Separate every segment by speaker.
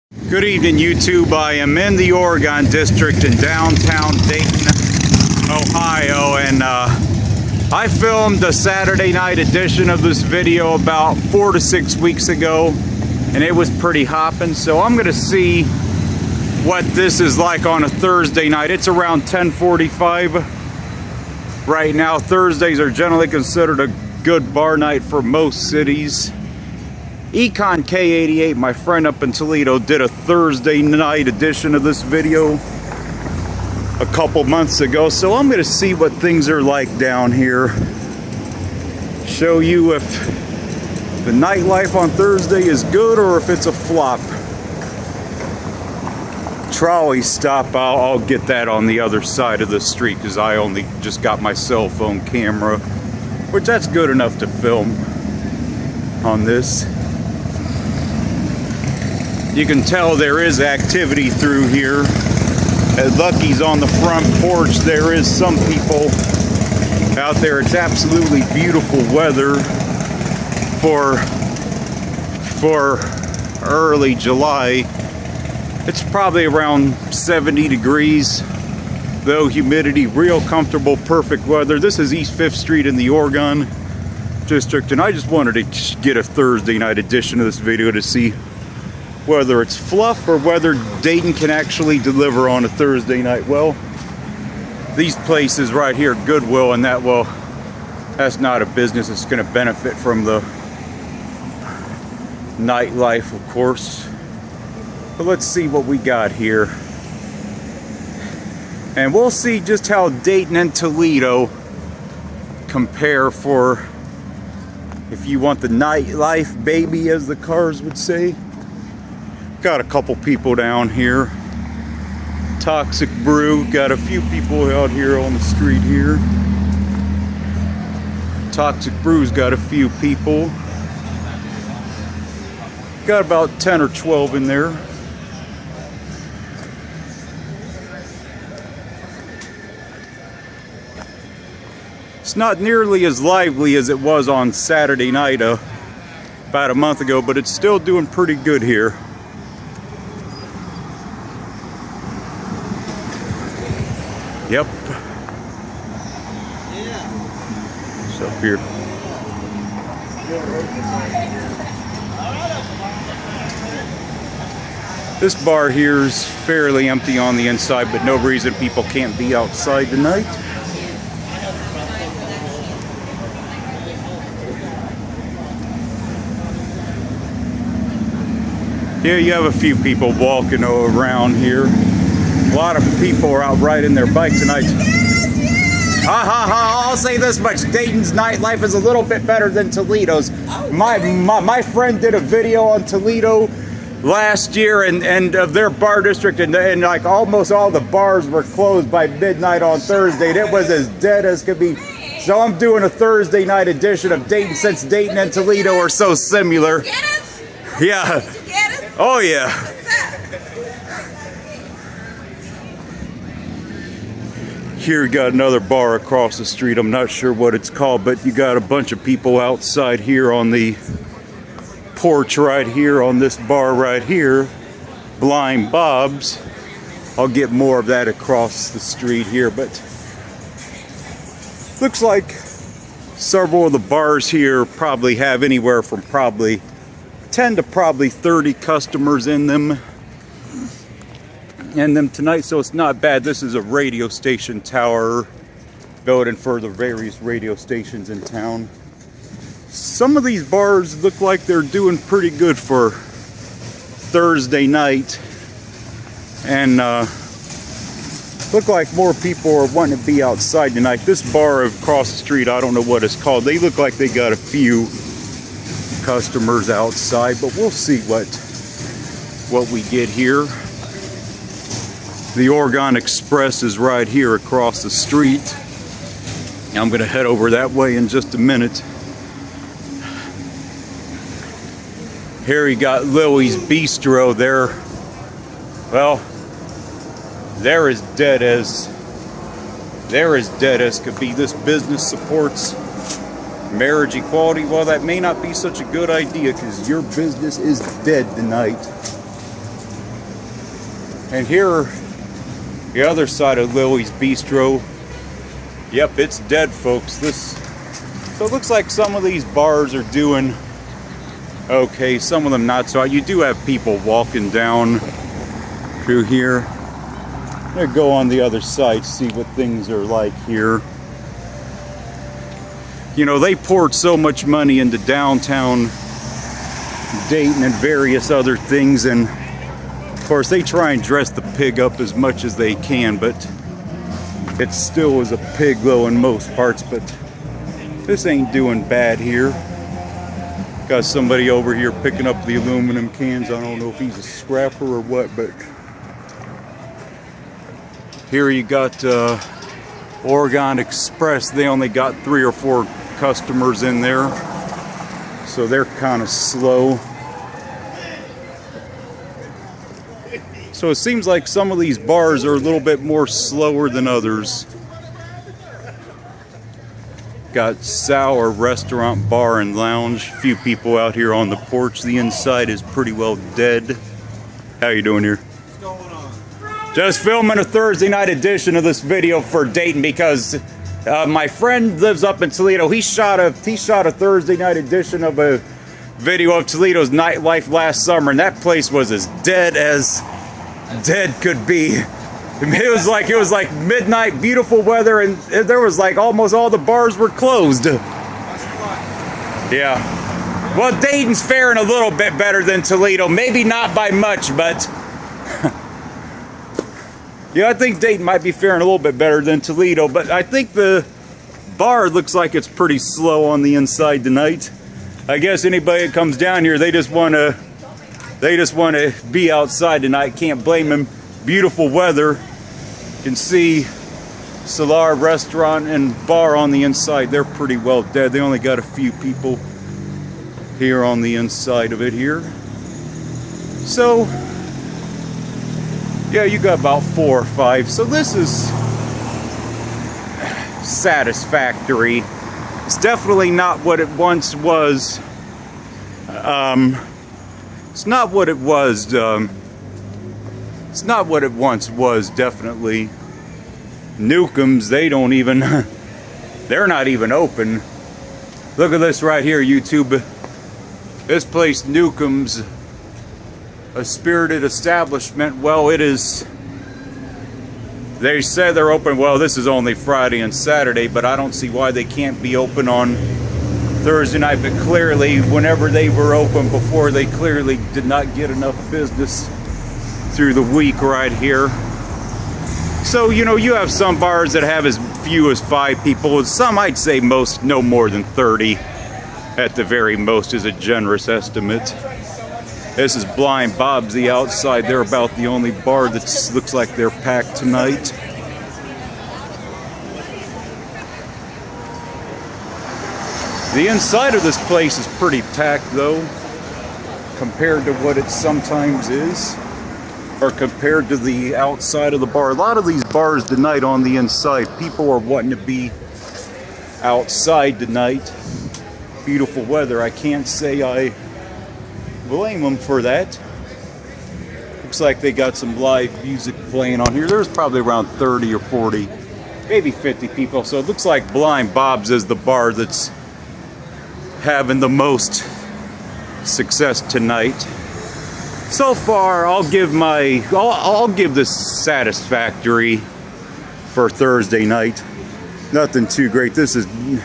Speaker 1: Good evening, YouTube. I am in the Oregon District in Downtown Dayton, Ohio, and I filmed a Saturday night edition of this video about 4 to 6 weeks ago, and it was pretty hopping. So I'm gonna see what this is like on a Thursday night. It's around 10:45 right now. Thursdays are generally considered a good bar night for most cities. Econ K88, my friend up in Toledo, did a Thursday night edition of this video a couple months ago, so I'm going to see what things are like down here. Show you if the nightlife on Thursday is good or if it's a flop. Trolley stop, I'll get that on the other side of the street because I only just got my cell phone camera, which that's good enough to film on this. You can tell there is activity through here. At Lucky's on the front porch, there is some people out there. It's absolutely beautiful weather for early July. It's probably around 70 degrees, though humidity, real comfortable, perfect weather. This is East 5th Street in the Oregon District, and I just wanted to get a Thursday night edition of this video to see whether it's fluff or whether Dayton can actually deliver on a Thursday night. Well, these places right here, Goodwill and that, well, that's not a business that's going to benefit from the nightlife, of course. But let's see what we got here. And we'll see just how Dayton and Toledo compare for, if you want the nightlife, baby, as the cars would say. Got a couple people down here. Toxic Brew, got a few people out here on the street here. Toxic Brew's got a few people. Got about 10 or 12 in there. It's not nearly as lively as it was on Saturday night about a month ago, but it's still doing pretty good here. Yep. It's up here. This bar here is fairly empty on the inside, but no reason people can't be outside tonight. Yeah, you have a few people walking around here. A lot of people are out riding their bike tonight. I'll say this much: Dayton's nightlife is a little bit better than Toledo's. My friend did a video on Toledo last year and of their bar district, and like almost all the bars were closed by midnight on Thursday. And it was as dead as could be. So I'm doing a Thursday night edition of Dayton, since Dayton and Toledo are so similar.
Speaker 2: Get us?
Speaker 1: Yeah.
Speaker 2: Get us?
Speaker 1: Oh yeah. Here you got another bar across the street. I'm not sure what it's called, but you got a bunch of people outside here on the porch right here on this bar right here. Blind Bob's. I'll get more of that across the street here, but looks like several of the bars here probably have anywhere from probably 10 to probably 30 customers in them tonight, so it's not bad. This is a radio station tower building for the various radio stations in town. Some of these bars look like they're doing pretty good for Thursday night, and look like more people are wanting to be outside tonight. This bar across the street, I don't know what it's called. They look like they got a few customers outside, but we'll see what we get here. The Oregon Express is right here across the street. I'm going to head over that way in just a minute. Here you got Lily's Bistro there. Well, they're as dead as could be. This business supports marriage equality. Well, that may not be such a good idea because your business is dead tonight. And here, the other side of Lily's Bistro. Yep, it's dead, folks. So it looks like some of these bars are doing okay, some of them not so. You do have people walking down through here. I'm gonna go on the other side, see what things are like here. You know, they poured so much money into downtown Dayton and various other things, and of course they try and dress the pig up as much as they can, but it still is a pig though in most parts. But this ain't doing bad here. Got somebody over here picking up the aluminum cans. I don't know if he's a scrapper or what, but here you got Oregon Express. They only got 3 or 4 customers in there, so they're kind of slow. So it seems like some of these bars are a little bit more slower than others. Got Sour Restaurant, Bar and Lounge. Few people out here on the porch. The inside is pretty well dead. How you doing here?
Speaker 2: What's going on?
Speaker 1: Just filming a Thursday night edition of this video for Dayton because my friend lives up in Toledo. He shot a Thursday night edition of a video of Toledo's nightlife last summer, and that place was as dead could be. It was like midnight, beautiful weather, and there was like almost all the bars were closed. Yeah. Well, Dayton's faring a little bit better than Toledo. Maybe not by much, but yeah, I think Dayton might be faring a little bit better than Toledo. But I think the bar looks like it's pretty slow on the inside tonight. I guess anybody that comes down here, they just want to be outside tonight. Can't blame them. Beautiful weather. You can see Solar Restaurant and Bar on the inside. They're pretty well dead. They only got a few people here on the inside of it here. So yeah, you got about 4 or 5. So this is satisfactory. It's definitely not what it once was. It's not what it was. It's not what it once was, definitely. Newcomb's, they're not even open. Look at this right here, YouTube. This place, Newcomb's, a spirited establishment. Well, it is. They said they're open. Well, this is only Friday and Saturday, but I don't see why they can't be open on Thursday night. But clearly, whenever they were open before, they clearly did not get enough business through the week right here. So, you know, you have some bars that have as few as 5 people. Some, I'd say most, no more than 30 at the very most is a generous estimate. This is Blind Bob's, the outside. They're about the only bar that looks like they're packed tonight. The inside of this place is pretty packed though, compared to what it sometimes is, or compared to the outside of the bar. A lot of these bars tonight on the inside, people are wanting to be outside tonight. Beautiful weather. I can't say I blame them for that. Looks like they got some live music playing on here. There's probably around 30 or 40, maybe 50 people. So it looks like Blind Bob's is the bar that's having the most success tonight. So far, I'll give this satisfactory for Thursday night. Nothing too great. This is, I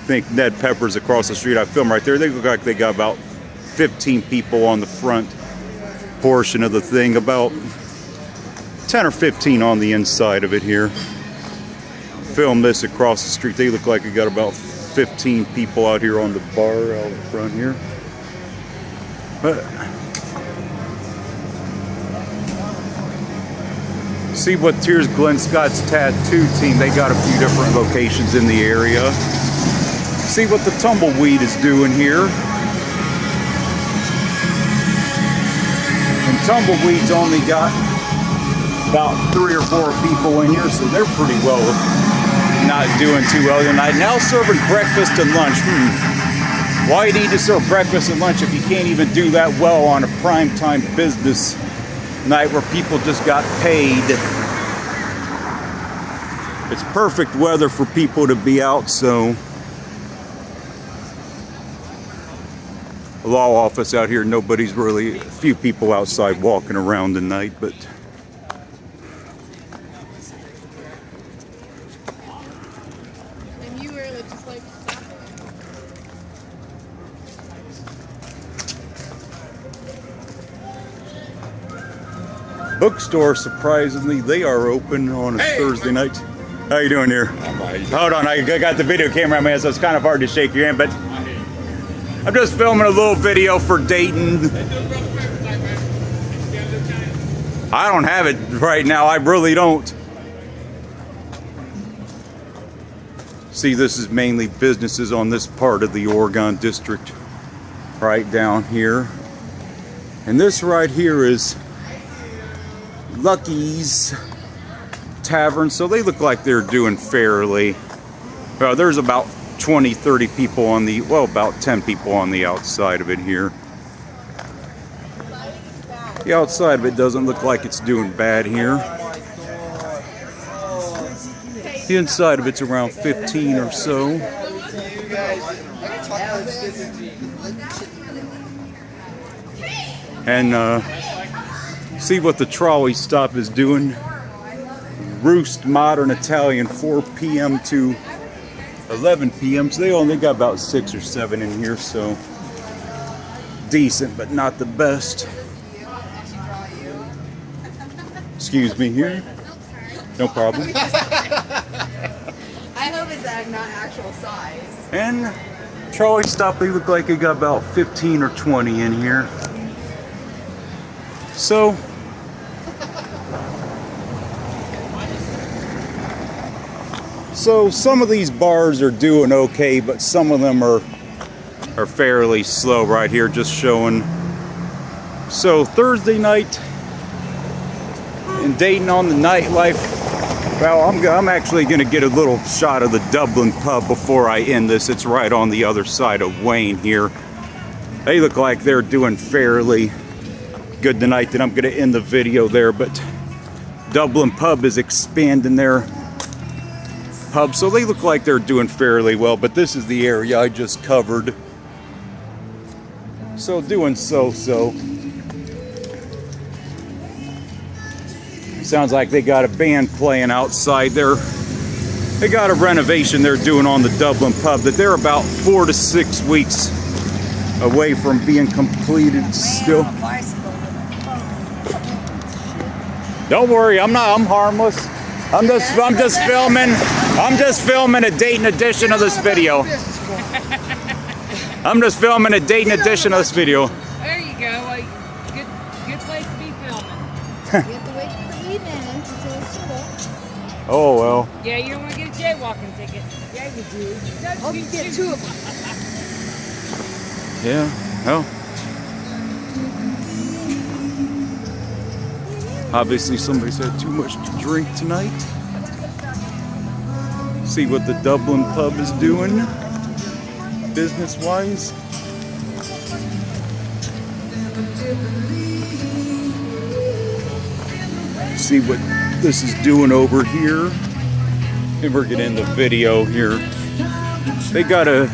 Speaker 1: think, Ned Pepper's across the street. I filmed right there. They look like they got about 15 people on the front portion of the thing, about 10 or 15 on the inside of it here. Film this across the street. They look like they got about 15 people out here on the bar out in front here. But see what here's Glenn Scott's tattoo team. They got a few different locations in the area. See what the Tumbleweed is doing here. And Tumbleweed's only got about 3 or 4 people in here, so they're pretty well not doing too well tonight. Now serving breakfast and lunch. Why do you need to serve breakfast and lunch if you can't even do that well on a primetime business night where people just got paid. It's perfect weather for people to be out, so a law office out here, nobody's really, a few people outside walking around tonight, but
Speaker 2: and you were just like
Speaker 1: bookstore, surprisingly, they are open on a Thursday night. How you doing here? Hold on, I got the video camera, man, so it's kind of hard to shake your hand, but I'm just filming a little video for Dayton. I don't have it right now, I really don't. See, this is mainly businesses on this part of the Oregon District, right down here. And this right here is Lucky's Tavern, so they look like they're doing fairly well. There's about 20-30 people on the, well, about 10 people on the outside of it here. The outside of it doesn't look like it's doing bad here. The inside of it's around 15 or so. And see what the trolley stop is doing. Roost Modern Italian, 4 p.m. to 11 p.m. So they only got about 6 or 7 in here, so decent, but not the best. Excuse me here. No problem.
Speaker 2: I hope it's not actual size.
Speaker 1: And trolley stop, they look like it got about 15 or 20 in here. So some of these bars are doing okay, but some of them are fairly slow right here, just showing. So Thursday night in Dayton on the Nightlife. Well, I'm actually going to get a little shot of the Dublin pub before I end this. It's right on the other side of Wayne here. They look like they're doing fairly good tonight, then I'm going to end the video there. But Dublin pub is expanding their pub, so they look like they're doing fairly well. But this is the area I just covered, so doing so. Sounds like they got a band playing outside there. They got a renovation they're doing on the Dublin pub that they're about 4 to 6 weeks away from being completed still. Don't worry, I'm harmless. I'm just filming a Dayton edition of this video. I'm just filming a Dayton edition of this video.
Speaker 3: There you go. Good place to be filming.
Speaker 2: You have to wait for the evening until it's full.
Speaker 1: Oh well.
Speaker 3: Yeah, you don't want to get a jaywalking ticket. Yeah, you do.
Speaker 2: I'll get 2 of them.
Speaker 1: Yeah, well. Obviously somebody's had too much to drink tonight. See what the Dublin pub is doing, business-wise. See what this is doing over here. And we're getting the video here. They got a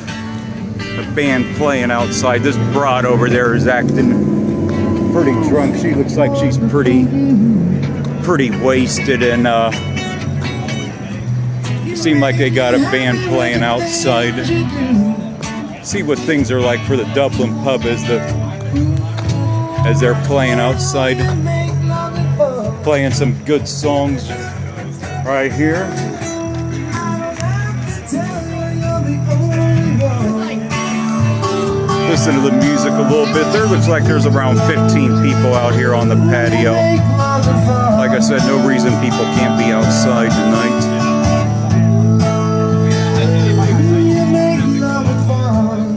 Speaker 1: band playing outside. This broad over there is acting pretty drunk. She looks like she's pretty wasted, and seem like they got a band playing outside. See what things are like for the Dublin pub as they're playing outside, playing some good songs right here. Listen to the music a little bit. There looks like there's around 15 people out here on the patio. Like I said, no reason people can't be outside tonight.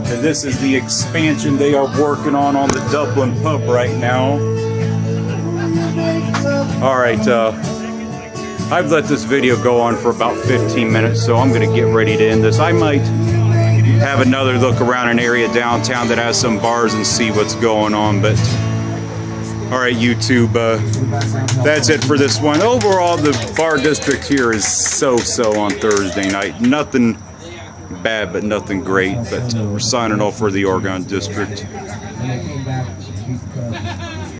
Speaker 1: And this is the expansion they are working on the Dublin pub right now. Alright, I've let this video go on for about 15 minutes, so I'm going to get ready to end this. I might have another look around an area downtown that has some bars and see what's going on, but All right, YouTube, that's it for this one. Overall, the bar district here is so-so on Thursday night. Nothing bad, but nothing great. But we're signing off for the Oregon district.
Speaker 4: When I came back,